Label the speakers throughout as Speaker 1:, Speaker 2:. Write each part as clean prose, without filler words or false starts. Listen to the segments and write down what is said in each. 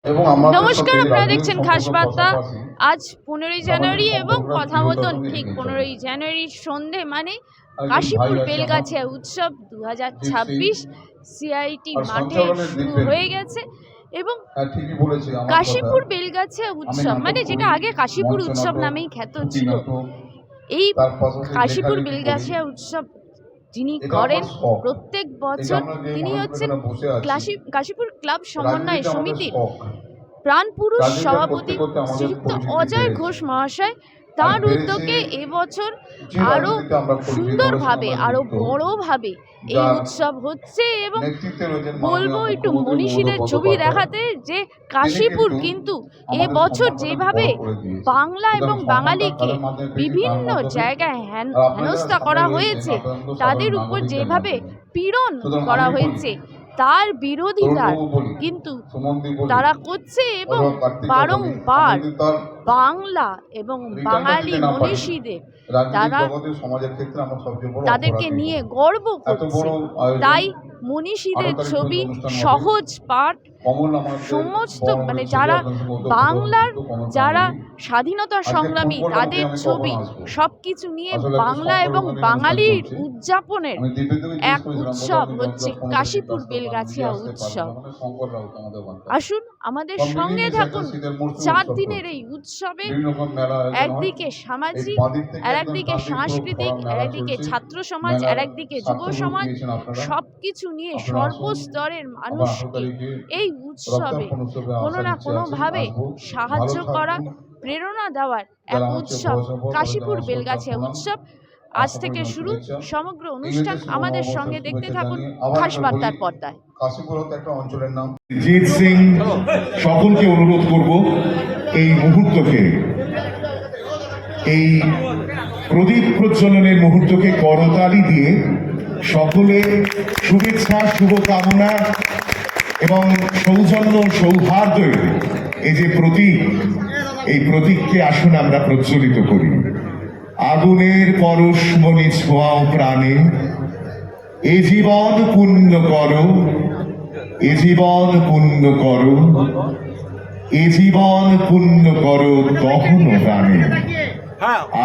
Speaker 1: নমস্কার, আপনারা দেখছেন খাস বার্তা। আজ 15ই জানুয়ারি এবং কথা মতন ঠিক 15ই জানুয়ারির সন্ধে মানে কাশীপুর বেলগাছিয়া উৎসব 2026 সিআইটি মাঠে শুরু হয়ে গেছে। এবং কাশীপুর বেলগাছিয়া উৎসব মানে যেটা আগে কাশীপুর উৎসব নামেই খ্যাত ছিল, এই কাশীপুর বেলগাছিয়া উৎসব যিনি করেন প্রত্যেক বছর তিনি হচ্ছেন কাশীপুর ক্লাব সমন্বয় সমিতির প্রাণপুরুষ সভাপতি শ্রীযুক্ত অজয় ঘোষ মহাশয়। তার উদ্যোগে এবছর আরো সুন্দরভাবে আরো বড়ভাবে এই উৎসব হচ্ছে। এবং বলবো একটু মনীষীদের ছবি দেখাতে যে কাশীপুর কিন্তু এবছর যেভাবে বাংলা এবং বাঙালিকে বিভিন্ন জায়গায় হেনস্থা করা হয়েছে, তাদের উপর যেভাবে পীড়ন করা হয়েছে, তার বিরোধিতা কিন্তু তারা করছে এবং বারংবার বাংলা এবং বাঙালি মনীষীদের তারা তাদেরকে নিয়ে গর্ব করছে। তাই মনীষীদের ছবি, সহজ পাঠ, সমস্ত মানে যারা বাংলার যারা স্বাধীনতা সংগ্রামী তাদের ছবি, সব কিছু নিয়ে বাংলা এবং বাঙালির উদযাপনের এক উৎসব হচ্ছে কাশীপুর বেলগাছিয়া উৎসব। আসুন আমাদের সঙ্গে থাকুন 4 দিনের এই উৎসবে। একদিকে সামাজিক, আর একদিকে সাংস্কৃতিক, আর একদিকে ছাত্র সমাজ, আর একদিকে যুব সমাজ, সবকিছু নিয়ে সর্বস্তরের মানুষকে এই উৎসবে কোনো না কোনোভাবে সাহায্য করা, প্রেরণা দেওয়ার এক উৎসব কাশীপুর বেলগাছিয়া উৎসব। আজ থেকে শুরু সমগ্র অনুষ্ঠান। আমাদের সঙ্গে দেখতে থাকুন খাস বার্তার পর্দায়।
Speaker 2: জিৎ সিং সকলকে অনুরোধ করব এই মুহূর্তকে, এই প্রদীপ প্রজ্বলনের মুহূর্তকে করতালি দিয়ে সকলে শুভেচ্ছা, শুভকামনা এবং সৌজন্য সৌহার্দ্যের এই যে প্রতীক, এই প্রতীককে আসুন আমরা প্রজ্বলিত করি। আগুনের পরশমণি ছোঁয়াও প্রাণে, এ জীবন পুণ্য করো, এ জীবন পুণ্য করো, এ জীবন পুণ্য করো দহন প্রাণে।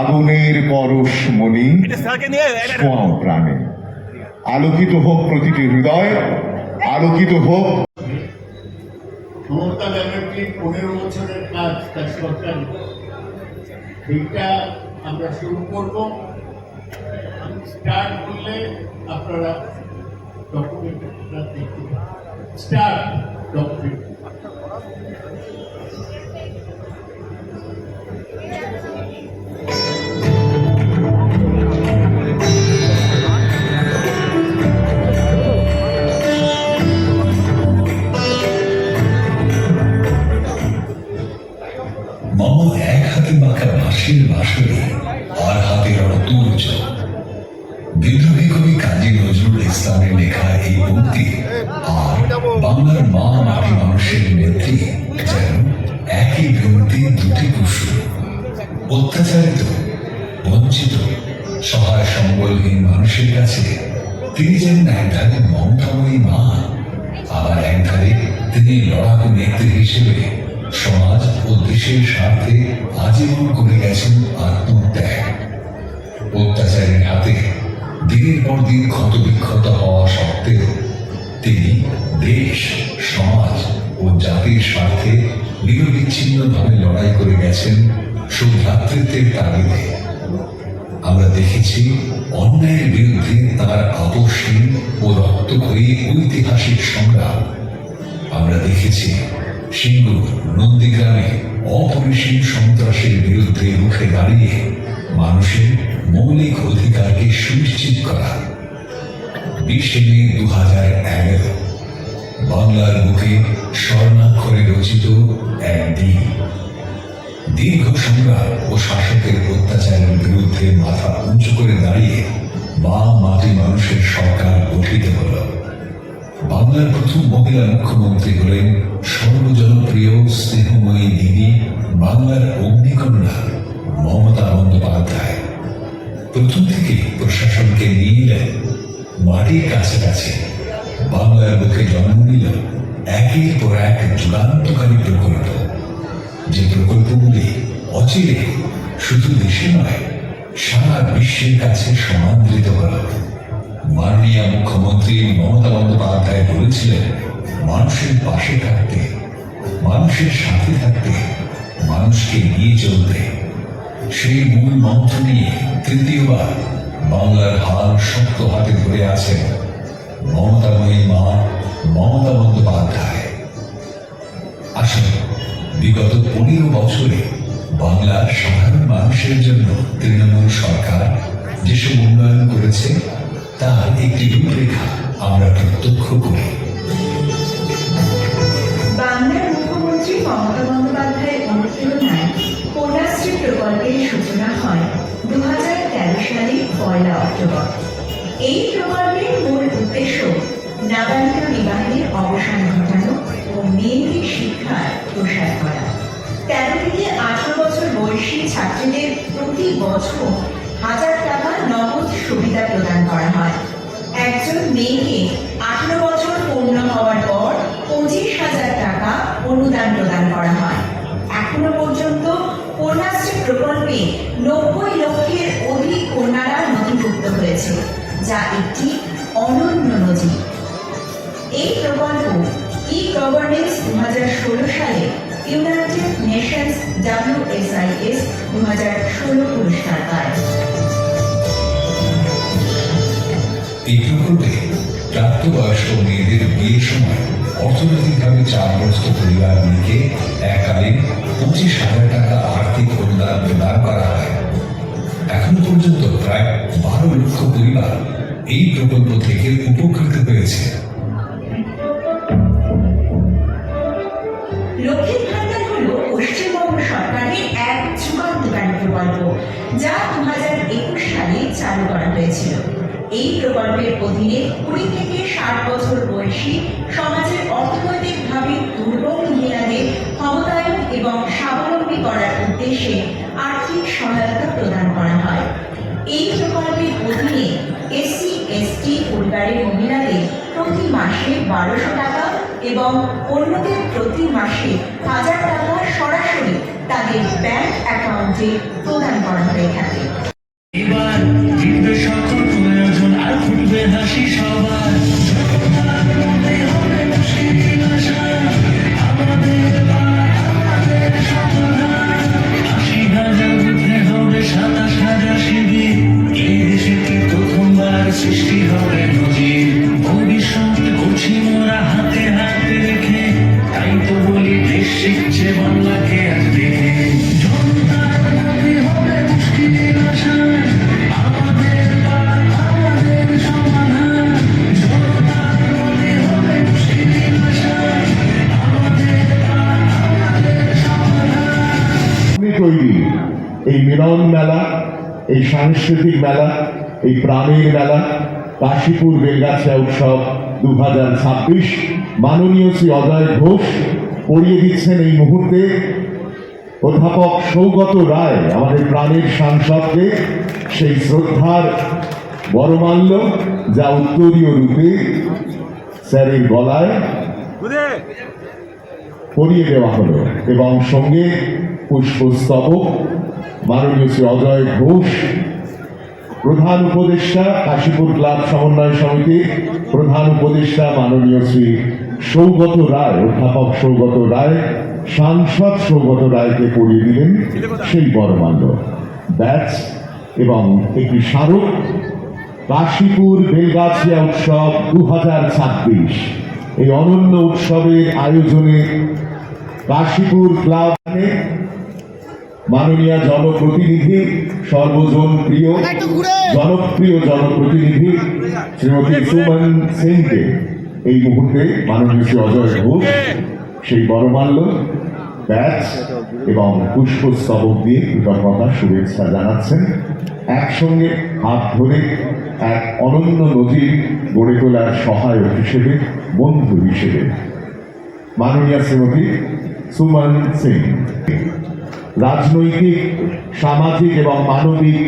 Speaker 2: আগুনের পরশমণি ছোঁয়াও প্রাণে। আলোকিত হোক প্রতিটি হৃদয়, আলোকিত হোক।
Speaker 3: 15 বছরের কাজ সরকারি, সেইটা আমরা শুরু করব। স্টার্ট করলে আপনারা ডকুমেন্টটা দেখতে পাবেন। স্টার্ট ডকুমেন্ট
Speaker 4: এক হাতে মাখা বাঁশির বাঁশরি, আর হাতে তুর্য। বিদ্রোহী কবি কাজী নজরুল ইসলামের লেখা এই পংক্তি আর বাংলার মা মাটি মানুষের নেত্রী যেন একই বিনতি, দুটি কুসুর। অত্যাচারিত, বঞ্চিত, সহায় সম্বলহীন মানুষের কাছে তিনি যেন একধারে মমতাময়ী মা, আবার একধারে তিনি লড়াকু নেত্রী হিসেবে সমাজ ও দেশের স্বার্থে আজীবন করে গেছেন আত্মত্যাগ। অত্যাচারের হাতে দিনের পর দিন ক্ষত বিক্ষত হওয়া সত্ত্বেও তিনি দেশ, সমাজ ও জাতির স্বার্থে নিরবিচ্ছিন্নভাবে লড়াই করে গেছেন সৌভ্রাতৃত্বের তাগিদে। আমরা দেখেছি অন্যায়ের বিরুদ্ধে তার আপসহীন ও রক্তক্ষয়ী ঐতিহাসিক সংগ্রাম। আমরা দেখেছি সিঙ্গুর, নন্দীগ্রামে অপরিসীম সন্ত্রাসের বিরুদ্ধে রুখে দাঁড়িয়ে মানুষের মৌলিক অধিকারকে সুনিশ্চিত করা। 20 মে 2011 বাংলার বুকে স্বর্ণাক্ষরে রচিত এক দিন। দীর্ঘ সংগ্রাম ও শাসকের অত্যাচারের বিরুদ্ধে মাথা উঁচু করে দাঁড়িয়ে মা মাটি মানুষের সরকার গঠিত হল। বাংলার প্রথম মহিলা মুখ্যমন্ত্রী হলেন সর্বজনপ্রিয় স্নেহময়ী দিদি, বাংলার অগ্নিকন্যা মমতা বন্দ্যোপাধ্যায়। প্রথম থেকে প্রশাসনকে নিয়ে এলেন মাটির কাছাকাছি। বাংলার বুকে জন্ম নিল একের পর এক যুগান্তকারী প্রকল্প, যে প্রকল্পগুলি অচিরে শুধু দেশে নয় সারা বিশ্বের কাছে সমাদৃত হল। মাননীয় মুখ্যমন্ত্রী মমতা বন্দ্যোপাধ্যায় বলেছিলেন, মানুষের পাশে থাকতে, মানুষের সাথে থাকতে, মানুষকে নিয়ে চলতে। সেই মূল মন্ত্র নিয়ে তৃতীয়বার বাংলার হাল শক্ত হাতে ধরে আছেন মমতাময়ী মা মমতা বন্দ্যোপাধ্যায়। আসলে বিগত 15 বছরে বাংলার সাধারণ মানুষের জন্য তৃণমূল সরকার যেসব উন্নয়ন করেছে তার একটি রূপরেখা আমরা প্রত্যক্ষ করি।
Speaker 5: বাংলার মুখ্যমন্ত্রী মমতা বন্দ্যোপাধ্যায়ের অনুপ্রেরণায় কন্যাশ্রী প্রকল্পের সূচনা হয় 2013 সালের 1 অক্টোবর। এই প্রকল্পের মূল উদ্দেশ্য নাবালিকা বিবাহের অবসান ঘটানো ও মেয়েদের শিক্ষার প্রসার করা। 13 থেকে 18 বছর বয়সী ছাত্রীদের প্রতি বছর 1000 টাকা নগদ সুবিধা প্রদান করা হয়। একজন মেয়েকে 18 বছর পূর্ণ হওয়ার পর 25,000 টাকা অনুদান প্রদান করা হয়। এখনো পর্যন্ত কন্যাশ্রী প্রকল্পে 90 লক্ষের অধিক কন্যারা নথিভুক্ত হয়েছে, যা একটি অনন্য নজির। এই প্রকল্প ই-গভর্নেন্স 2016 সালে ইউনাইটেড নেশনস WSIS 2016 পুরস্কার পায়।
Speaker 4: এই প্রকল্পে প্রাপ্তবয়স্ক মেয়েদের বিয়ের সময় অর্থনৈতিকভাবে চাপগ্রস্ত পরিবারগুলিকে এককালীন 25,000 টাকা আর্থিক অনুদান প্রদান করা হয়। এখনো পর্যন্ত প্রায় 12 লক্ষ পরিবার এই প্রকল্প থেকে উপকৃত হয়েছে।
Speaker 5: লক্ষ্মীর ভান্ডার হলো পশ্চিমবঙ্গ সরকারের এক যুগান্তকারী প্রকল্প, যা 2021 সালে চালু করা হয়েছিল। এই প্রকল্পের অধীনে 20 থেকে 60 বছর বয়সী সমাজের অর্থনৈতিকভাবে দুর্বল মহিলাদের ক্ষমতায়ন এবং স্বাবলম্বী করার উদ্দেশ্যে আর্থিক সহায়তা প্রদান করা হয়। এই প্রকল্পের অধীনে SC/ST পরিবারের মহিলাদের প্রতি মাসে 1200 টাকা এবং অন্যদের প্রতি মাসে 1000 টাকা সরাসরি তাদের ব্যাংক অ্যাকাউন্টে প্রদান করা হয়ে থাকে।
Speaker 6: এবার জিতবে সকল প্রয়োজন আর ফুটবে হাসি সবার। আমাদের সমাধান 80,000 বুথে হবে 27,000 শিবির। এই দেশেতে প্রথমবার সৃষ্টি হবে নজির। ভবিষ্যৎ করছি মোরা হাতে হাতে রেখে, তাই তো বলি দেশ শিখছে বাংলাকে আজ দেখে। জনতার মধ্যে হবে মুশকিল আসান, আমাদের পার আমাদের সমাধান। জনতার মধ্যে হবে মুশকিল আসান, আমাদের পার আমাদের সমাধান।
Speaker 2: তৈরি এই মিলন মেলা, এই সাংস্কৃতিক মেলা, এই প্রাণের মেলা কাশীপুর বেলগাছিয়া উৎসব 2026 মাননীয় শ্রী অজয় ঘোষ পড়িয়ে দিচ্ছেন এই মুহূর্তে। অধ্যাপক সৌগত রায় আমাদের প্রাণের সাংসদকে সেই শ্রদ্ধার বরমাল্য, যা উত্তরীয় রূপে স্যারের গলায় পরিয়ে দেওয়া হলো, এবং সঙ্গে পুষ্পস্তবক মাননীয় শ্রী অজয় ঘোষ, প্রধান উপদেষ্টা কাশীপুর ক্লাব সমন্বয় সমিতির প্রধান উপদেষ্টা মাননীয় শ্রী সৌগত রায়, অধ্যাপক সৌগত রায়, সাংসদ সৌগত রায়কে পরিয়ে দিলেন সেই বরমাল্য, ব্যাচ এবং একটি স্মারক। কাশীপুর বেলগাছিয়া উৎসব 2026 এই অনন্য উৎসবের আয়োজনে কাশীপুর ক্লাব মাননীয় জনপ্রতিনিধি, সর্বজন প্রিয় জনপ্রিয় জনপ্রতিনিধি শ্রীমতী সুমন সিংকে এই মুহূর্তে মাননীয় শ্রী অজয় ঘোষ সেই বরমাল্য, ব্যাচ এবং পুষ্পস্তবক দিয়ে কৃতজ্ঞতা শুভেচ্ছা জানাচ্ছেন। একসঙ্গে হাত ধরে এক অনন্য নজির গড়ে তোলার সহায়ক হিসেবে, বন্ধু হিসেবে মাননীয় শ্রীমতী সুমন সিং। রাজনৈতিক, সামাজিক এবং মানবিক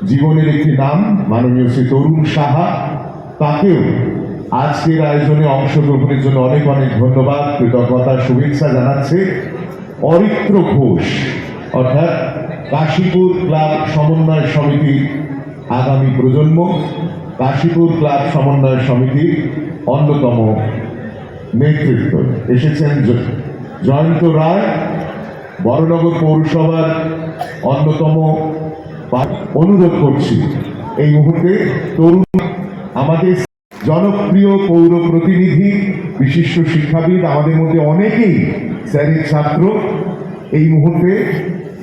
Speaker 2: জীবনের একটি নাম মাননীয় শ্রী তরুণ সাহা, তাকেও আজকের আয়োজনে অংশগ্রহণের জন্য অনেক অনেক ধন্যবাদ, কৃতজ্ঞতা, শুভেচ্ছা জানাচ্ছে অরিত্র ঘোষ, অর্থাৎ কাশীপুর ক্লাব সমন্বয় সমিতির আগামী প্রজন্ম, কাশীপুর ক্লাব সমন্বয় সমিতির অন্যতম নেতৃত্ব। এসেছেন জয়ন্ত রায়, বড়নগর পৌরসভার অন্যতম। অনুরোধ করছি এই মুহূর্তে তরুণ আমাদের জনপ্রিয় পৌর প্রতিনিধি, বিশিষ্ট শিক্ষাবিদ, আমাদের মধ্যে অনেকেই স্যারের ছাত্র। এই মুহূর্তে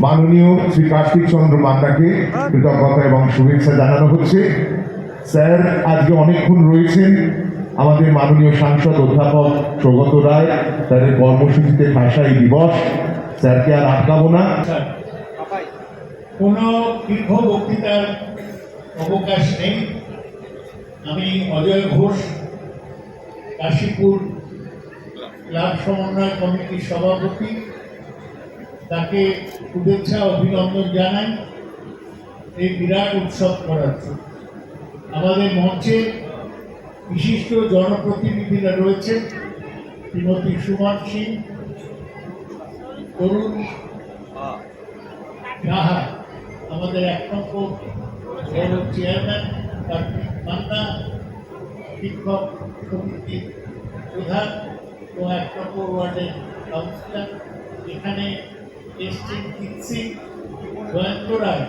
Speaker 2: মাননীয় শ্রী কার্তিক চন্দ্র মান্নাকে কৃতজ্ঞতা এবং শুভেচ্ছা জানানো হচ্ছে। স্যার আজকে অনেকক্ষণ রয়েছেন। আমাদের মাননীয় সাংসদ অধ্যাপক সৌগত রায় স্যারের কর্মসূচিতে ভাষাই দিবস, স্যারকে আর আটকাবো না।
Speaker 3: কোনো দীর্ঘ বক্তৃতার অবকাশ নেই। আমি অজয় ঘোষ, কাশীপুর ক্লাব সমন্বয় কমিটির সভাপতি, তাকে শুভেচ্ছা অভিনন্দন জানাই এই বিরাট উৎসব করার জন্য। আমাদের মঞ্চে বিশিষ্ট জনপ্রতিনিধিরা রয়েছেন, শ্রীমতী সুমন সিং, তরুণ সাহা, আমাদের 1 নম্বর চেয়ারম্যান কার্তিক মান্না, শিক্ষক সমিতির প্রধান ও 1 নম্বর ওয়ার্ডের কাউন্সিলর, এখানে এসছেন কিৎসি, জয়ন্ত রায়,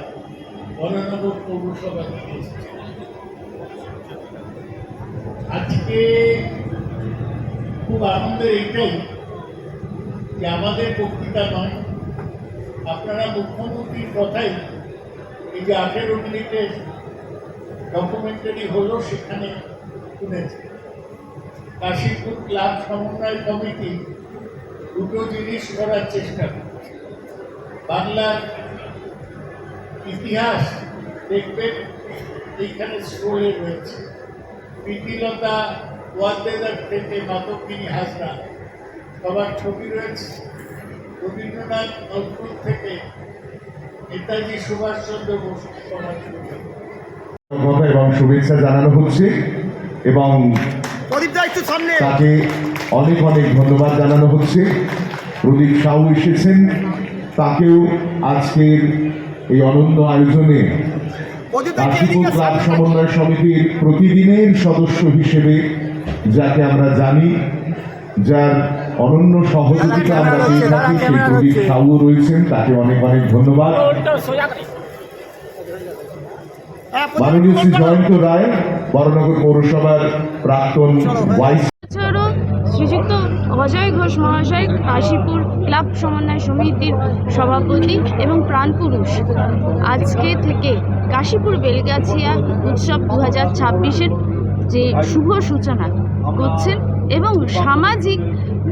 Speaker 3: বড়নগর পৌরসভা থেকে এসছেন। আজকে খুব আনন্দের এইটাই যে আমাদের বক্তৃতা নয়, আপনারা মুখ্যমন্ত্রীর কথাই এই যে 18 মিনিটের ডকুমেন্টারি হলো সেখানে শুনেছে। কাশীপুর ক্লাব সমন্বয় কমিটি দুটো জিনিস করার চেষ্টা করছে। বাংলার ইতিহাস দেখবেন এইখানে স্ক্রোলে রয়েছে। প্রীতিলতা ওয়াদ্দেদার থেকে মাতঙ্গিনী হাজরা সবার ছবি রয়েছে। রবীন্দ্রনাথ নজরুল থেকে নেতাজি সুভাষচন্দ্র বোস সবার ছবি
Speaker 2: এবং শুভেচ্ছা জানানো হচ্ছে এবং তাকে অনেক অনেক ধন্যবাদ জানানো হচ্ছে। প্রদীপ সাউ এসেছেন, তাকেও আজকের এই অনন্য আয়োজনে কাশীপুর ক্লাব সমন্বয় সমিতির প্রতিদিনের সদস্য হিসেবে যাকে আমরা জানি, যার অনন্য সহযোগিতা আমরা পেয়ে থাকি, সেই প্রদীপ সাউ রয়েছেন, তাকে অনেক অনেক ধন্যবাদ। মাননীয় শ্রী জয়ন্ত রায়, বড়নগর পৌরসভার প্রাক্তন ভাইস
Speaker 1: এছাড়াও শ্রীযুক্ত অজয় ঘোষ মহাশয়, কাশীপুর ক্লাব সমন্বয় সমিতির সভাপতি এবং প্রাণপুরুষ, আজকে থেকে কাশীপুর বেলগাছিয়া উৎসব 2026-এর যে শুভ সূচনা করছেন এবং সামাজিক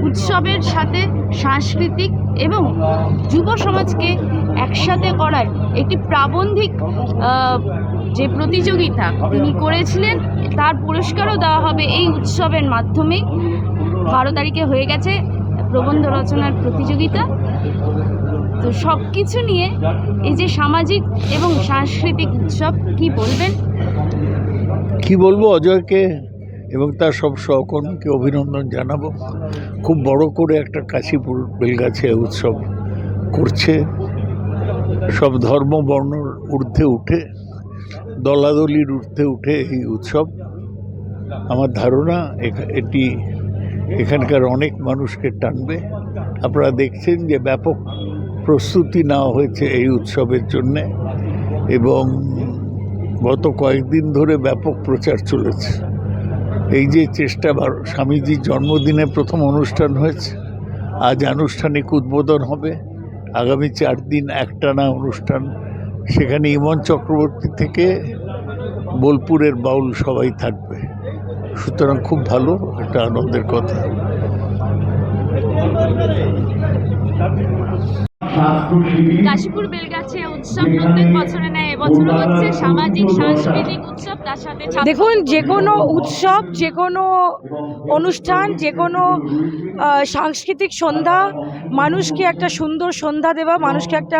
Speaker 1: উৎসবের সাথে সাংস্কৃতিক এবং যুব সমাজকে একসাথে করার একটি প্রাবন্ধিক যে প্রতিযোগিতা তিনি করেছিলেন, তার পুরস্কারও দেওয়া হবে এই উৎসবের মাধ্যমে। 12 তারিখে হয়ে গেছে প্রবন্ধ রচনার প্রতিযোগিতা। তো সব কিছু নিয়ে এই যে সামাজিক এবং সাংস্কৃতিক উৎসব, কি বলবেন?
Speaker 7: কি বলবো, অজয়কে এবং তার সব সহকর্মীকে অভিনন্দন জানাবো। খুব বড় করে একটা কাশীপুর বেলগাছিয়া উৎসব করছে, সব ধর্ম বর্ণর ঊর্ধ্বে উঠে, দলাদলির ঊর্ধ্বে উঠে এই উৎসব। আমার ধারণা এটি এখানকার অনেক মানুষকে টানবে। আপনারা দেখছেন যে ব্যাপক প্রস্তুতি নেওয়া হয়েছে এই উৎসবের জন্যে এবং গত কয়েকদিন ধরে ব্যাপক প্রচার চলেছে। এই যে চেষ্টা, স্বামীজির জন্মদিনে প্রথম অনুষ্ঠান হয়েছে, আজ আনুষ্ঠানিক উদ্বোধন হবে। আগামী 4 দিন একটানা অনুষ্ঠান, সেখানে ইমন চক্রবর্তী থেকে বোলপুরের বাউল সবাই থাকবে। সুতরাং খুব ভালো, একটা আনন্দের কথা।
Speaker 1: কাশীপুর বেলগাছিয়া উৎসব প্রত্যেক বছরে নেয়, এবছরও হচ্ছে সামাজিক সাংস্কৃতিক উৎসব, তার সাথে
Speaker 8: দেখুন, যে কোনো উৎসব, যে কোনো অনুষ্ঠান, যে কোনো সাংস্কৃতিক সন্ধ্যা মানুষকে একটা সুন্দর সন্ধ্যা দেওয়া, মানুষকে একটা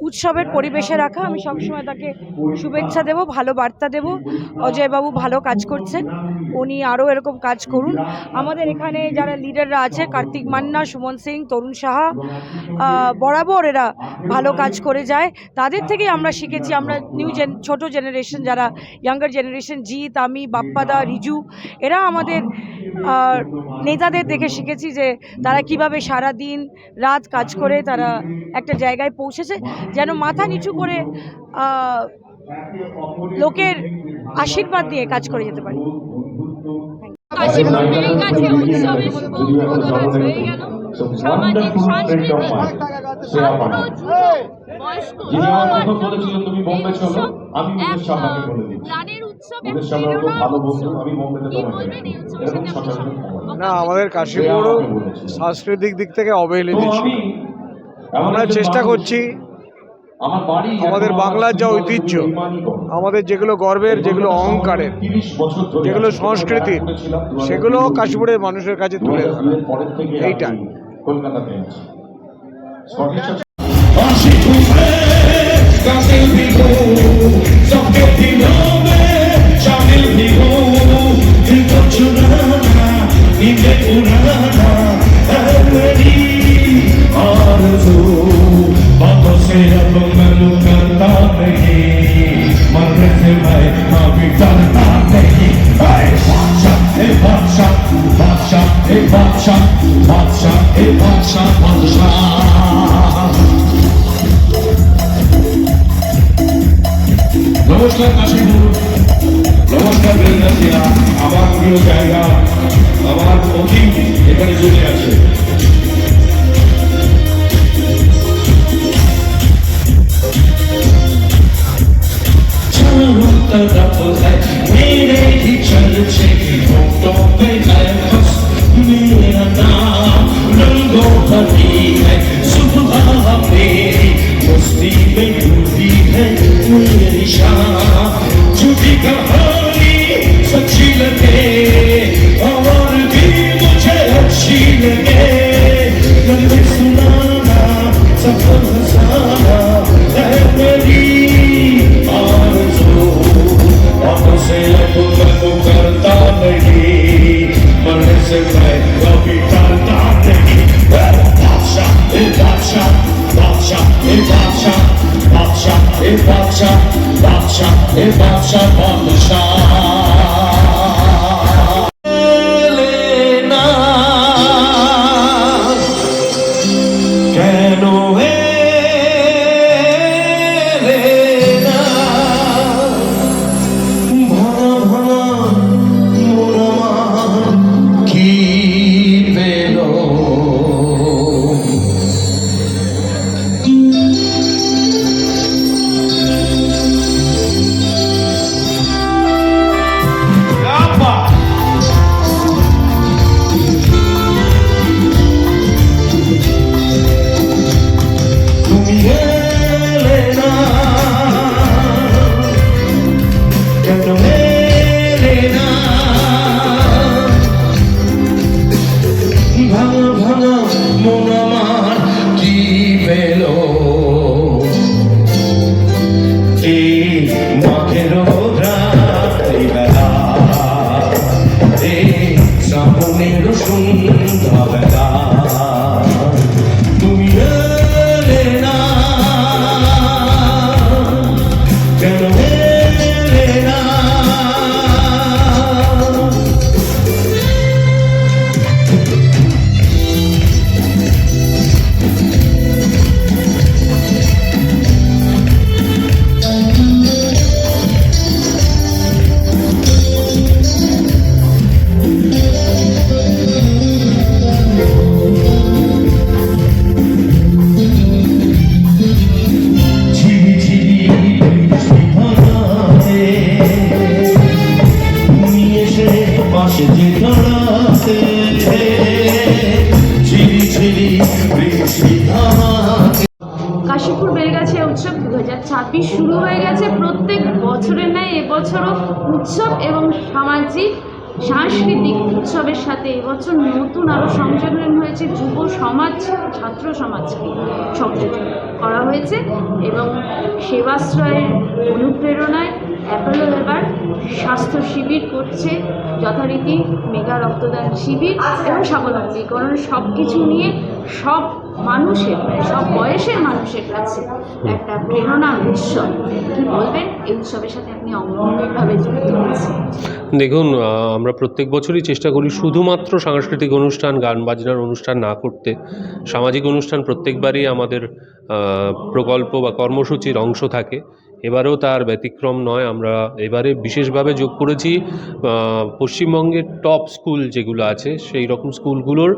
Speaker 8: উৎসবের পরিবেশে রাখা। আমি সবসময় তাকে শুভেচ্ছা দেব, ভালো বার্তা দেব। অজয়বাবু ভালো কাজ করছেন, উনি আরও এরকম কাজ করুন। আমাদের এখানে যারা লিডাররা আছে, কার্তিক মান্না, সুমন সিং, তরুণ সাহা, বরাবর এরা ভালো কাজ করে যায়। তাদের থেকেই আমরা শিখেছি। আমরা ছোট জেনারেশন, যারা ইয়াঙ্গার জেনারেশন, জিৎ, আমি, বাপ্পাদা, রিজু, এরা আমাদের নেতাদের দেখে শিখেছি যে তারা কিভাবে সারা দিন রাত কাজ করে তারা একটা জায়গায় পৌঁছেছে, যেন মাথা নিচু করে লোকের আশীর্বাদ দিয়ে কাজ করে যেতে পারে।
Speaker 1: কাশীপুর বেলগাছি উৎসবের শুভ উদ্বোধন হয়ে গেল। সামাজিক, সাংস্কৃতিক, ছাত্র, যুব, বয়স্ক, প্রাণের উৎসব, প্রেরণার উৎসব। কি বলবেন এই উৎসবের সাথে আপনার সম্পর্ক?
Speaker 9: না, আমাদের কাশীপুর সাংস্কৃতিক দিক থেকে অবহেলিত ছিল। আমরা চেষ্টা করছি আমাদের বাংলার যা ঐতিহ্য, আমাদের যেগুলো গর্বের, যেগুলো অহংকারের, যেগুলো সংস্কৃতি, সেগুলো কাশীপুরের মানুষের কাছে তুলে ধরা। এইটাই
Speaker 4: নমস্কার কাশীপুর, নমস্কার বেলগাছিয়া। আমার প্রিয় জায়গা, আমার অতীত এখানে জড়ে আছে। मेरे ही चलते फोटो पे है बस मेरा नाम, रंगों भरी है सुबह मेरी, मस्ती में डूबी है मेरी शाम। झूठी कहानी सच्ची लगे और भी मुझे अच्छी लगे, मैंने सुनाना सफर हंसाना है मेरी आरज़ू। अब से अब मैं करता नहीं, मरने से मैं कभी डरता नहीं। बादशाह ए बादशाह, बादशाह ए बादशाह, बादशाह ए बादशाह, बादशाह ए बादशाह, बादशाह। लेना কেন लेना ভরা ভরা মোরা কি পেল। তুমি এলে না, কেন এলে না? ভাঙা ভাঙা মন আমার কি পেল। এই মাঘের রাত্রিবেলা, এই শ্রাবণের সন্ধ্যাবেলা, তুমি এলে না, কেন এলে না? ঝিরি ঝিরি বৃষ্টি ধারাতে তুমি এসে পাশে যে দাঁড়াতে, ঝিরি ঝিরি বৃষ্টি ধারাতে।
Speaker 1: কাশীপুর বেলগাছিয়া উৎসব 2026 শুরু হয়ে গেছে। প্রত্যেক বছরের ন্যায় এবছরও উৎসব এবং সামাজিক, সাংস্কৃতিক উৎসবের সাথে এবছর নতুন আরও সংযোজন হয়েছে যুব সমাজ, ছাত্র সমাজকে সংযোজন করা হয়েছে এবং সেবাশ্রয়ের অনুপ্রেরণায় অ্যাপোলো এবার স্বাস্থ্য শিবির করছে, যথারীতি মেগা রক্তদান শিবির এবং স্বাবলম্বীকরণ, সব কিছু নিয়ে সব মানুষের, মানে সব বয়সের মানুষের কাছে একটা প্রেরণার উৎসব। কি বলবেন এই উৎসবের সাথে আপনি অঙ্গনভাবে যুক্ত হয়েছেন?
Speaker 10: দেখুন, আমরা প্রত্যেক বছরই চেষ্টা করি শুধুমাত্র সাংস্কৃতিক অনুষ্ঠান, গান বাজনার অনুষ্ঠান না করতে। সামাজিক অনুষ্ঠান প্রত্যেকবারই আমাদের প্রকল্প বা কর্মসূচির অংশ থাকে। এবারেও তার ব্যতিক্রম নয়। আমরা এবারে বিশেষভাবে যোগ করেছি পশ্চিমবঙ্গের টপ স্কুল যেগুলো আছে সেই রকম স্কুলগুলোর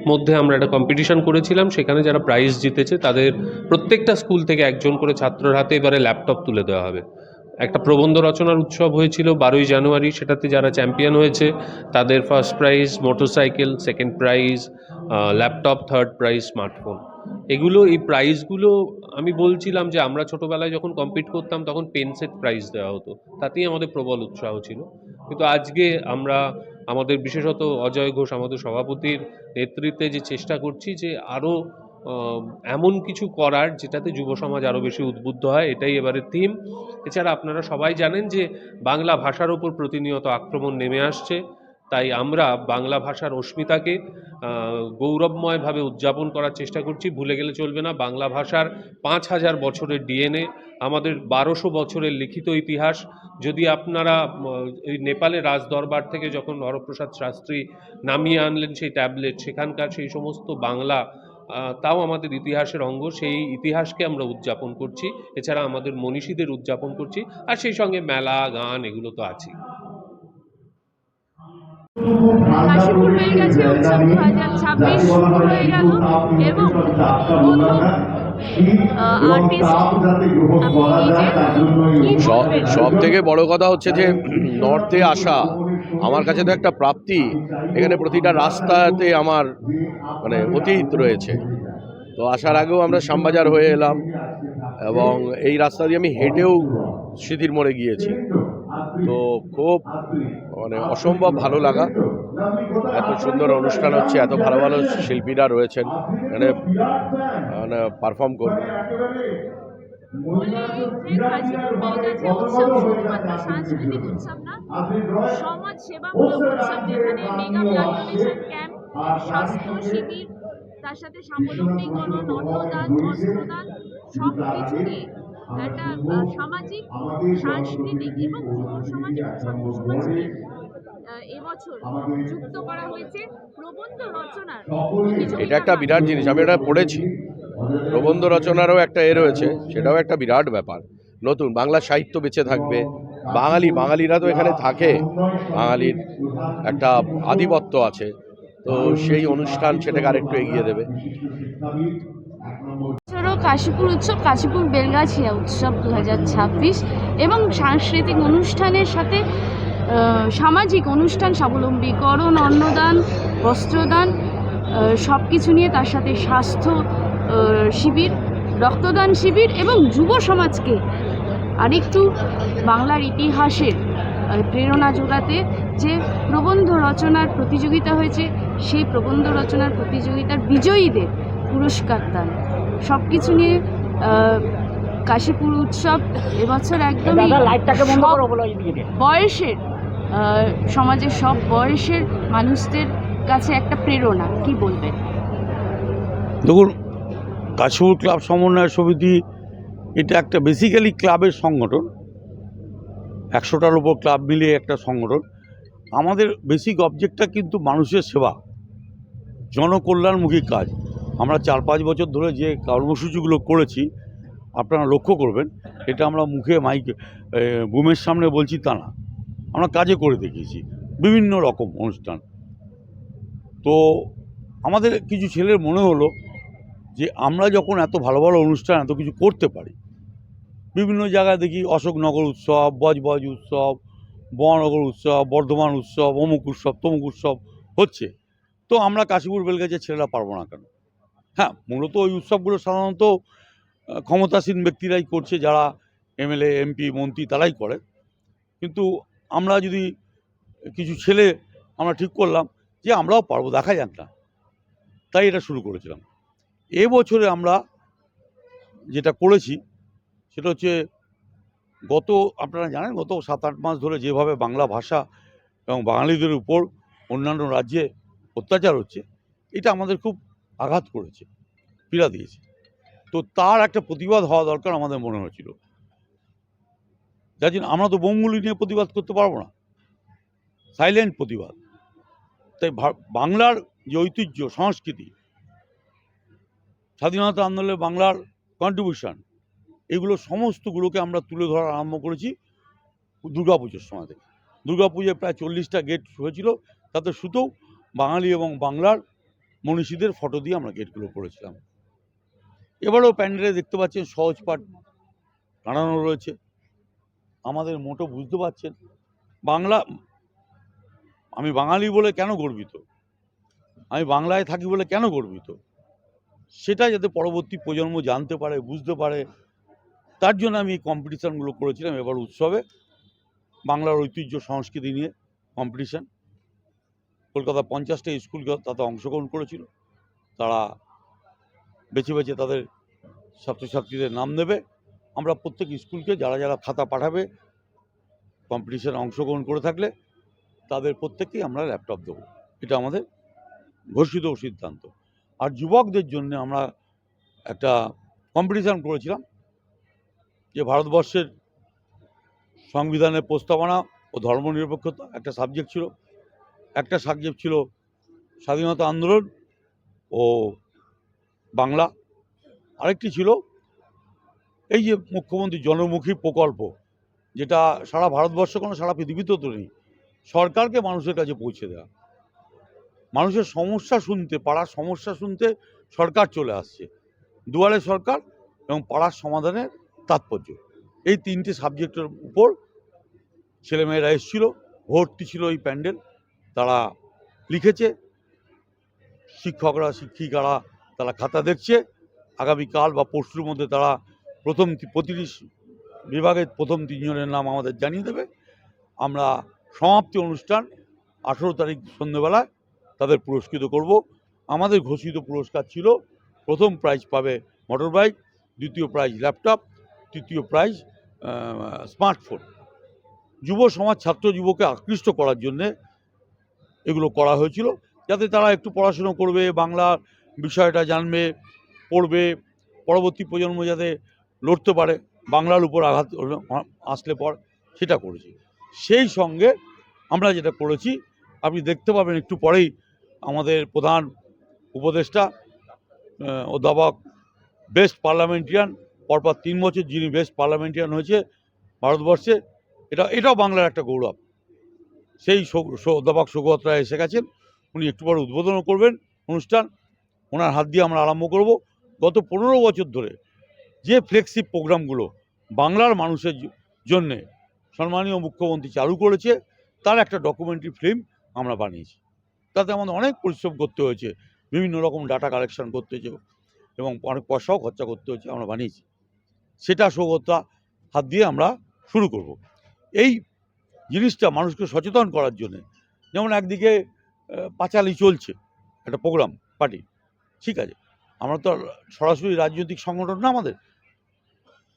Speaker 10: মধ্যে আমরা একটা কম্পিটিশান করেছিলাম। সেখানে যারা প্রাইজ জিতেছে তাদের প্রত্যেকটা স্কুল থেকে একজন করে ছাত্রের হাতে এবারে ল্যাপটপ তুলে দেওয়া হবে। একটা প্রবন্ধ রচনার উৎসব হয়েছিল 12ই জানুয়ারি, সেটাতে যারা চ্যাম্পিয়ন হয়েছে তাদের first prize motorcycle, second prize laptop, third prize smartphone. এই প্রাইজগুলো আমি বলছিলাম যে আমরা ছোটোবেলায় যখন কম্পিট করতাম তখন পেন সেট প্রাইজ দেওয়া হতো, তাতেই আমাদের প্রবল উৎসাহ ছিল। কিন্তু আজকে আমরা আমাদের বিশেষত অজয় ঘোষ আমাদের সভাপতির নেতৃত্বে যে চেষ্টা করছি যে আরও এমন কিছু করার যেটাতে যুব সমাজ আরও বেশি উদ্বুদ্ধ হয়, এটাই এবারের থিম। এছাড়া আপনারা সবাই জানেন যে বাংলা ভাষার ওপর প্রতিনিয়ত আক্রমণ নেমে আসছে, তাই আমরা বাংলা ভাষার অস্মিতাকে গৌরবময়ভাবে উদযাপন করার চেষ্টা করছি। ভুলে গেলে চলবে না, বাংলা ভাষার 5000 বছরের ডিএনএ, আমাদের 1200 বছরের লিখিত ইতিহাস। যদি আপনারা এই নেপালের রাজদরবার থেকে যখন হরপ্রসাদ শাস্ত্রী নামিয়ে আনলেন সেই ট্যাবলেট, সেখানকার সেই সমস্ত বাংলা, তাও আমাদের ইতিহাসের অঙ্গ। সেই ইতিহাসকে আমরা উদযাপন করছি, এছাড়া আমাদের মনীষীদের উদযাপন করছি, আর সেই সঙ্গে মেলা, গান এগুলো তো আছেই।
Speaker 1: কাশীপুর বেলগাছি উৎসব 2026 শুরু হয়ে গেল এবং প্রথম আর্টিস্ট
Speaker 11: সব থেকে বড় কথা হচ্ছে যে নর্থে আসা আমার কাছে তো একটা প্রাপ্তি। এখানে প্রতিটা রাস্তাতে আমার মানে অতীত রয়েছে। তো আসার আগেও আমরা শ্যামবাজার হয়ে এলাম এবং এই রাস্তা দিয়ে আমি হেঁটেও স্মৃতির মোড়ে গিয়েছি। তো খুব মানে অসম্ভব ভালো লাগা। এত সুন্দর অনুষ্ঠান হচ্ছে, এত ভালো ভালো শিল্পীরা রয়েছেন এখানে মানে পারফর্ম করবে।
Speaker 1: সাংস্কৃতিক উৎসব না, সমাজ সেবামূলক উৎসব, যেখানে মেগা ব্লাড ডোনেশন ক্যাম্প, স্বাস্থ্য শিবির, তার সাথে স্বাবলম্বীকরণ, অন্নদান, বস্ত্রদান, সব কিছু নিয়ে একটা সামাজিক, সাংস্কৃতিক এবং যুব সমাজ এবং ছাত্র সমাজকে এবছর যুক্ত করা হয়েছে প্রবন্ধ রচনার।
Speaker 11: এটা একটা বিরাট জিনিস, আমি এটা পড়েছি। প্রবন্ধ রচনারও একটা রয়েছে, সেটাও একটা বিরাট ব্যাপার। নতুন বাংলা সাহিত্য বেঁচে থাকবে, বাঙালিরা তো এখানে থাকে, বাঙালির একটা আধিপত্য আছে, তো সেই অনুষ্ঠান সেটাকে আরেকটু এগিয়ে দেবে।
Speaker 1: কাশীপুর উৎসব, কাশীপুর বেলগাছিয়া উৎসব 2026 এবং সাংস্কৃতিক অনুষ্ঠানের সাথে সামাজিক অনুষ্ঠান, স্বাবলম্বীকরণ, অন্নদান, বস্ত্রদান, সব কিছু নিয়ে, তার সাথে স্বাস্থ্য শিবির, রক্তদান শিবির এবং যুব সমাজকে আরেকটু বাংলার ইতিহাসের প্রেরণা যোগাতে যে প্রবন্ধ রচনার প্রতিযোগিতা হয়েছে, সেই প্রবন্ধ রচনার প্রতিযোগিতার বিজয়ীদের পুরস্কার দান, সব কিছু নিয়ে কাশীপুর উৎসব এবছর একদমই বয়সের, সমাজের সব বয়সের মানুষদের কাছে একটা প্রেরণা। কি বলবেন?
Speaker 7: দেখুন, কাশীপুর ক্লাব সমন্বয় সমিতি এটা একটা বেসিক্যালি ক্লাবের সংগঠন, 100টার উপর ক্লাব মিলিয়ে একটা সংগঠন। আমাদের বেসিক অবজেক্টটা কিন্তু মানুষের সেবা, জনকল্যাণমুখী কাজ। আমরা 4-5 বছর ধরে যে কর্মসূচিগুলো করেছি আপনারা লক্ষ্য করবেন, এটা আমরা মুখে মাইকে বুমের সামনে বলছি তা না, আমরা কাজে করে দেখিয়েছি বিভিন্ন রকম অনুষ্ঠান। তো আমাদের কিছু ছেলের মনে হলো যে আমরা যখন এত ভালো ভালো অনুষ্ঠান এত কিছু করতে পারি, বিভিন্ন জায়গায় দেখি অশোকনগর উৎসব, বজবজ উৎসব, বননগর উৎসব, বর্ধমান উৎসব, অমুক উৎসব, তমুক উৎসব হচ্ছে, তো আমরা কাশীপুর বেলগাছিয়ার ছেলেরা পারবো না কেন? হ্যাঁ, মূলত ওই উৎসবগুলো সাধারণত ক্ষমতাসীন ব্যক্তিরাই করছে, যারা এমএলএ, এমপি, মন্ত্রী তারাই করে। কিন্তু আমরা যদি কিছু ছেলে
Speaker 12: আমরা ঠিক করলাম যে আমরাও পারবো, দেখা যাক না, তাই এটা শুরু করেছিলাম। এবছরে আমরা যেটা করেছি সেটা হচ্ছে আপনারা জানেন গত 7-8 মাস ধরে যেভাবে বাংলা ভাষা এবং বাঙালিদের উপর অন্যান্য রাজ্যে অত্যাচার হচ্ছে, এটা আমাদের খুব আঘাত করেছে, পীড়া দিয়েছে। তো তার একটা প্রতিবাদ হওয়া দরকার আমাদের মনে হয়েছিল। যার জন্য আমরা তো বোমগুলি নিয়ে প্রতিবাদ করতে পারবো না, সাইলেন্ট প্রতিবাদ। তাই বাংলার যে ঐতিহ্য, সংস্কৃতি, স্বাধীনতা আন্দোলনে বাংলার কন্ট্রিবিউশন, এগুলো সমস্তগুলোকে আমরা তুলে ধরা আরম্ভ করেছি দুর্গাপুজোর সময় থেকে। দুর্গাপুজোয় প্রায় 40টা গেট হয়েছিল, তাতে শুধু বাঙালি এবং বাংলার মনীষীদের ফটো দিয়ে আমরা গেটগুলো করেছিলাম। এবারেও প্যান্ডেলে দেখতে পাচ্ছেন সহজ পাঠ টানানো রয়েছে। আমাদের মোটো বুঝতে পারছেন বাংলা, আমি বাঙালি বলে কেন গর্বিত, আমি বাংলায় থাকি বলে কেন গর্বিত, সেটা যাতে পরবর্তী প্রজন্ম জানতে পারে, বুঝতে পারে, তার জন্য আমি এই কম্পিটিশানগুলো করেছিলাম। এবার উৎসবে বাংলার ঐতিহ্য সংস্কৃতি নিয়ে কম্পিটিশান, কলকাতা 50টা স্কুল তাতে অংশগ্রহণ করেছিল। তারা বেছে বেছে তাদের ছাত্রছাত্রীদের নাম দেবে। আমরা প্রত্যেক স্কুলকে যারা যারা খাতা পাঠাবে কম্পিটিশানে অংশগ্রহণ করে থাকলে তাদের প্রত্যেককেই আমরা ল্যাপটপ দেবো, এটা আমাদের ঘোষিত সিদ্ধান্ত। আর যুবকদের জন্য আমরা একটা কম্পিটিশান করেছিলাম, যে ভারতবর্ষের সংবিধানের প্রস্তাবনা ও ধর্মনিরপেক্ষতা একটা সাবজেক্ট ছিল, একটা সাবজেক্ট ছিল স্বাধীনতা আন্দোলন ও বাংলা, আরেকটি ছিল এই যে মুখ্যমন্ত্রী জনমুখী প্রকল্প, যেটা সারা ভারতবর্ষ কোনো সারা পৃথিবীতেও তো নেই, সরকারকে মানুষের কাছে পৌঁছে দেওয়া, মানুষের সমস্যা শুনতে, পাড়ার সমস্যা শুনতে সরকার চলে আসছে, দুয়ারে সরকার এবং পাড়ার সমাধানের তাৎপর্য, এই 3টে সাবজেক্টের উপর ছেলেমেয়েরা এসেছিল, ভর্তি ছিল এই প্যান্ডেল, তারা লিখেছে, শিক্ষকরা শিক্ষিকারা তারা খাতা দেখছে, আগামীকাল বা পরশুর মধ্যে তারা প্রতিটি বিভাগের প্রথম 3 জনের নাম আমাদের জানিয়ে দেবে। আমরা সমাপ্তি অনুষ্ঠান 18 তারিখ সন্ধ্যেবেলায় তাদের পুরস্কৃত করব। আমাদের ঘোষিত পুরস্কার ছিল প্রথম প্রাইজ পাবে মোটর বাইক, দ্বিতীয় প্রাইজ ল্যাপটপ, তৃতীয় প্রাইজ স্মার্টফোন। যুব সমাজ, ছাত্র যুবকে আকৃষ্ট করার জন্যে এগুলো করা হয়েছিল, যাতে তারা একটু পড়াশুনো করবে, বাংলা বিষয়টা জানবে, পড়বে, পরবর্তী প্রজন্ম যাতে লড়তে পারে, বাংলার উপর আঘাত আসলে পর, সেটা করেছি। সেই সঙ্গে আমরা যেটা করেছি আপনি দেখতে পাবেন একটু পরেই, আমাদের প্রধান উপদেষ্টা অধ্যাপক বেস্ট পার্লামেন্টারিয়ান, পরপর 3 বছর যিনি বেস্ট পার্লামেন্টারিয়ান হয়েছে ভারতবর্ষে, এটাও বাংলার একটা গৌরব। সেই অধ্যাপক সৌগত রায় এসে গেছেন, উনি একটু পরে উদ্বোধনও করবেন অনুষ্ঠান, ওনার হাত দিয়ে আমরা আরম্ভ করব। গত 15 বছর ধরে যে ফ্লেক্সিব প্রোগ্রামগুলো বাংলার মানুষের জন্যে সম্মানীয় মুখ্যমন্ত্রী চালু করেছে, তার একটা ডকুমেন্টারি ফিল্ম আমরা বানিয়েছি। তাতে আমাদের অনেক পরিশ্রম করতে হয়েছে, বিভিন্ন রকম ডাটা কালেকশন করতে হয়েছে এবং অনেক পয়সাও খরচা করতে হয়েছে, আমরা বানিয়েছি। সেটা সৌগতরা হাত দিয়ে আমরা শুরু করব। এই জিনিসটা মানুষকে সচেতন করার জন্যে, যেমন একদিকে পাঁচালি চলছে একটা প্রোগ্রাম পার্টি, ঠিক আছে, আমরা তো সরাসরি রাজনৈতিক সংগঠন না,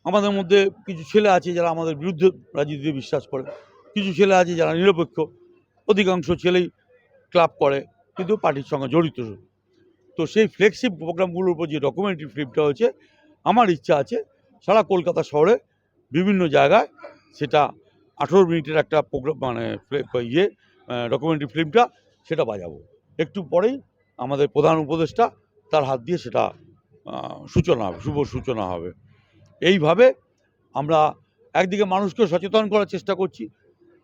Speaker 12: আমাদের মধ্যে কিছু ছেলে আছে যারা আমাদের বিরুদ্ধে রাজনীতিতে বিশ্বাস করে, কিছু ছেলে আছে যারা নিরপেক্ষ, অধিকাংশ ছেলেই ক্লাব করে কিন্তু পার্টির সঙ্গে জড়িত। তো সেই ফ্লেক্সিব প্রোগ্রামগুলোর উপর যে ডকুমেন্টারি ফিল্মটা হয়েছে, আমার ইচ্ছা আছে সারা কলকাতা শহরে বিভিন্ন জায়গায় সেটা 18 মিনিটের একটা প্রোগ্রাম, মানে ডকুমেন্টারি ফিল্মটা সেটা বাজাবো। একটু পরেই আমাদের প্রধান উপদেষ্টা তার হাত দিয়ে সেটা সূচনা হবে, শুভ সূচনা হবে। এইভাবে আমরা একদিকে মানুষকে সচেতন করার চেষ্টা করছি,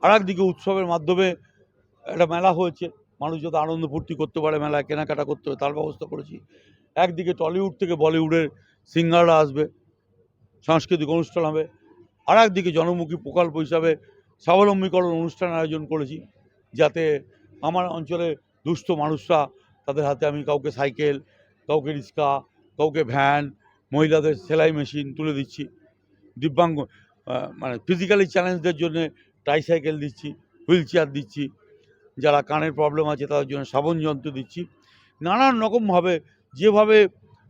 Speaker 12: আর একদিকে উৎসবের মাধ্যমে একটা মেলা হয়েছে, মানুষ যাতে আনন্দ ফুর্তি করতে পারে, মেলায় কেনাকাটা করতে হবে তার ব্যবস্থা করেছি। একদিকে টলিউড থেকে বলিউডের সিঙ্গাররা আসবে, সাংস্কৃতিক অনুষ্ঠান হবে, আর একদিকে জনমুখী প্রকল্প হিসাবে স্বাবলম্বীকরণ অনুষ্ঠান আয়োজন করেছি, যাতে আমার অঞ্চলে দুস্থ মানুষরা, তাদের হাতে আমি কাউকে সাইকেল, কাউকে রিক্সা, কাউকে ভ্যান, মহিলাদের সেলাই মেশিন তুলে দিচ্ছি, দিব্যাঙ্গ মানে ফিজিক্যালি চ্যালেঞ্জদের জন্য ট্রাইসাইকেল দিচ্ছি, হুইল চেয়ার দিচ্ছি, যারা কানের প্রবলেম আছে তাদের জন্য শ্রাবণ যন্ত্র দিচ্ছি। নানান রকমভাবে যেভাবে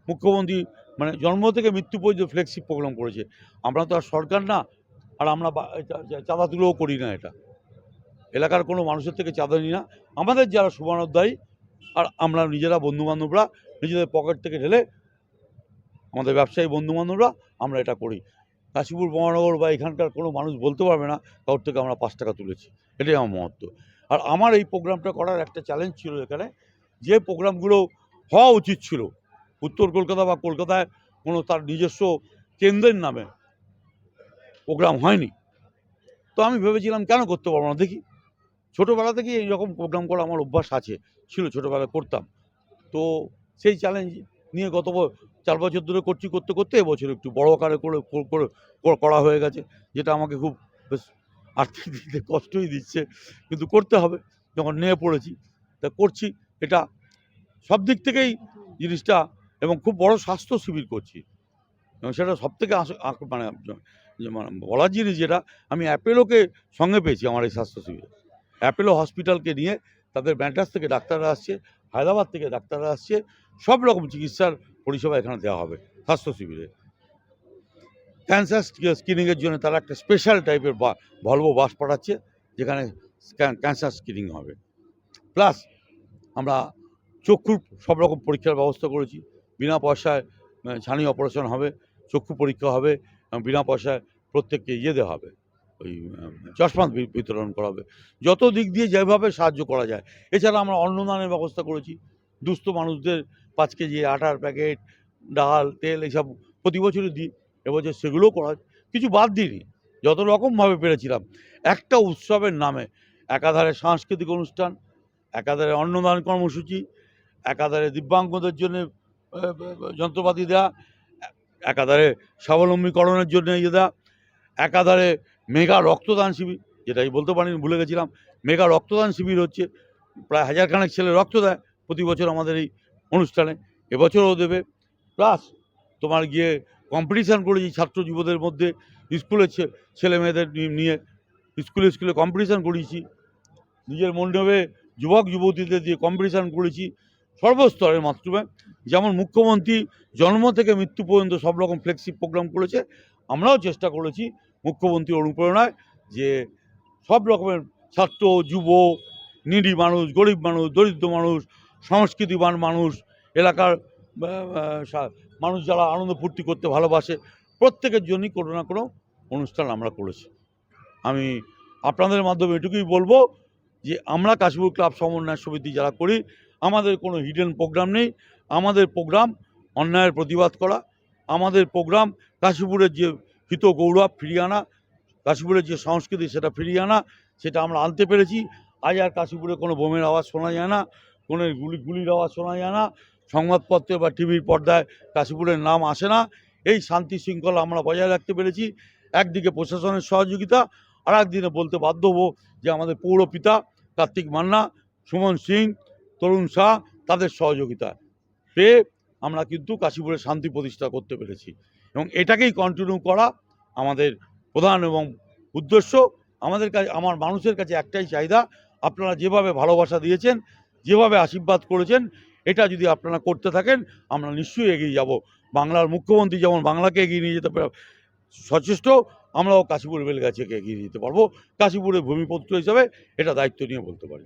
Speaker 12: মুখ্যমন্ত্রী মানে জন্ম থেকে মৃত্যু পর্যন্ত ফ্লেক্সি প্রোগ্রাম করেছে। আমরা তো আর সরকার না, আর আমরা চাঁদা তুলেও করি না। এটা এলাকার কোনো মানুষের থেকে চাঁদা নিই না। আমাদের যারা শুভানুধ্যায়ী আর আমরা নিজেরা বন্ধুবান্ধবরা নিজেদের পকেট থেকে ঢেলে আমাদের ব্যবসায়ী বন্ধুবান্ধবরা আমরা এটা করি। কাশীপুর মহানগর বা এখানকার কোনো মানুষ বলতে পারবে না কারোর থেকে আমরা 5 টাকা তুলেছি। এটাই আমার মহত্ব। আর আমার এই প্রোগ্রামটা করার একটা চ্যালেঞ্জ ছিল এখানে, যে প্রোগ্রামগুলো হওয়া উচিত ছিল উত্তর কলকাতা বা কলকাতায় কোনো তার নিজস্ব কেন্দ্রের নামে প্রোগ্রাম হয়নি। তো আমি ভেবেছিলাম কেন করতে পারবো না, দেখি। ছোটোবেলা থেকেই এইরকম প্রোগ্রাম করা আমার অভ্যাস ছিল, ছোটোবেলায় করতাম। তো সেই চ্যালেঞ্জ নিয়ে গত 4 বছর ধরে করতে করতে এবছর একটু বড় আকারে করা হয়ে গেছে, যেটা আমাকে খুব বেশ আর্থিক দিক থেকে কষ্টই দিচ্ছে, কিন্তু করতে হবে যখন নিয়ে পড়েছি। তা করছি এটা সব দিক থেকেই জিনিসটা, এবং খুব বড় স্বাস্থ্য শিবির করছি, এবং সেটা সবথেকে মানে বলার জিনিস যেটা, আমি অ্যাপেলোকে সঙ্গে পেয়েছি আমার এই স্বাস্থ্য শিবিরে। অ্যাপেলো হসপিটালকে নিয়ে তাদের ব্যান্টাস থেকে ডাক্তাররা আসছে, হায়দ্রাবাদ থেকে ডাক্তাররা আসছে, সব রকম চিকিৎসার পরিষেবা এখানে দেওয়া হবে স্বাস্থ্য শিবিরে। ক্যান্সার স্ক্রিনিংয়ের জন্য তারা একটা স্পেশাল টাইপের ভলভো বাস পাঠাচ্ছে, যেখানে ক্যান্সার স্ক্রিনিং হবে। প্লাস আমরা চক্ষুর সব রকম পরীক্ষার ব্যবস্থা করেছি। বিনা পয়সায় ছানি অপারেশন হবে, চক্ষু পরীক্ষা হবে, এবং বিনা পয়সায় প্রত্যেককে দেওয়া হবে, ওই চশমা বিতরণ করা হবে। যত দিক দিয়ে যেভাবে সাহায্য করা যায়। এছাড়া আমরা অন্নদানের ব্যবস্থা করেছি। দুস্থ মানুষদের 5 কেজি আটার প্যাকেট, ডাল, তেল এইসব প্রতি বছরই দিই। এবছর সেগুলোও করা, কিছু বাদ দিইনি, যত রকমভাবে পেরেছিলাম। একটা উৎসবের নামে একাধারে সাংস্কৃতিক অনুষ্ঠান, একাধারে অন্নদান কর্মসূচি, একাধারে দিব্যাঙ্গদের জন্য যন্ত্রপাতি দেওয়া, একাধারে স্বাবলম্বীকরণের জন্য দেওয়া, একাধারে মেগা রক্তদান শিবির, যেটাই বলতে পারিনি, ভুলে গেছিলাম। মেগা রক্তদান শিবির হচ্ছে, প্রায় 1000 খানেক ছেলে রক্ত দেয় প্রতি বছর আমাদের এই অনুষ্ঠানে, এবছরও দেবে। প্লাস তোমার গিয়ে কম্পিটিশান করেছি ছাত্র যুবদের মধ্যে, স্কুলের ছেলে মেয়েদের নিয়ে স্কুলে কম্পিটিশান করিয়েছি। নিজের মণ্ডপে যুবক যুবতীদের দিয়ে কম্পিটিশান করেছি সর্বস্তরের মাধ্যমে। যেমন মুখ্যমন্ত্রী জন্ম থেকে মৃত্যু পর্যন্ত সব রকম ফ্লেক্সি প্রোগ্রাম করেছে, আমরাও চেষ্টা করেছি মুখ্যমন্ত্রীর অনুপ্রেরণায় যে সব রকমের ছাত্র, যুব, নিডি মানুষ, গরিব মানুষ, দরিদ্র মানুষ, সংস্কৃতিবান মানুষ, এলাকার মানুষ যারা আনন্দ ফুর্তি করতে ভালোবাসে, প্রত্যেকের জন্যই কোনো না কোনো অনুষ্ঠান আমরা করেছি। আমি আপনাদের মাধ্যমে এটুকুই বলবো যে আমরা কাশীপুর ক্লাব সমন্বয় সমিতি যারা করি, আমাদের কোনো হিডেন প্রোগ্রাম নেই। আমাদের প্রোগ্রাম অন্যায়ের প্রতিবাদ করা, আমাদের প্রোগ্রাম কাশীপুরের যে হিত গৌরব ফিরিয়ে আনা, কাশীপুরের যে সংস্কৃতি সেটা ফিরিয়ে আনা, সেটা আমরা আনতে পেরেছি। আজ আর কাশীপুরে কোনো বোমের আওয়াজ শোনা যায় না, কোনো গুলির আওয়াজ শোনা যায় না, সংবাদপত্রে বা টিভির পর্দায় কাশীপুরের নাম আসে না। এই শান্তি শৃঙ্খলা আমরা বজায় রাখতে পেরেছি। একদিকে প্রশাসনের সহযোগিতা, আর একদিনে বলতে বাধ্য হব যে আমাদের পৌরপিতা কার্তিক মান্না, সুমন সিং, তরুণ শাহ, তাদের সহযোগিতা পেয়ে আমরা কিন্তু কাশীপুরে শান্তি প্রতিষ্ঠা করতে পেরেছি, এবং এটাকেই কন্টিনিউ করা আমাদের প্রধান এবং উদ্দেশ্য। আমাদের কাছে, আমার মানুষের কাছে একটাই চাহিদা, আপনারা যেভাবে ভালোবাসা দিয়েছেন, যেভাবে আশীর্বাদ করেছেন, এটা যদি আপনারা করতে থাকেন আমরা নিশ্চয়ই এগিয়ে যাব। বাংলার মুখ্যমন্ত্রী যেমন বাংলাকে এগিয়ে নিয়ে যেতে সচেষ্ট, আমরাও কাশীপুর বেলগাছিয়াকে এগিয়ে নিতে পারবো। কাশীপুরের ভূমিপুত্র হিসাবে এটা দায়িত্ব নিয়ে বলতে পারি।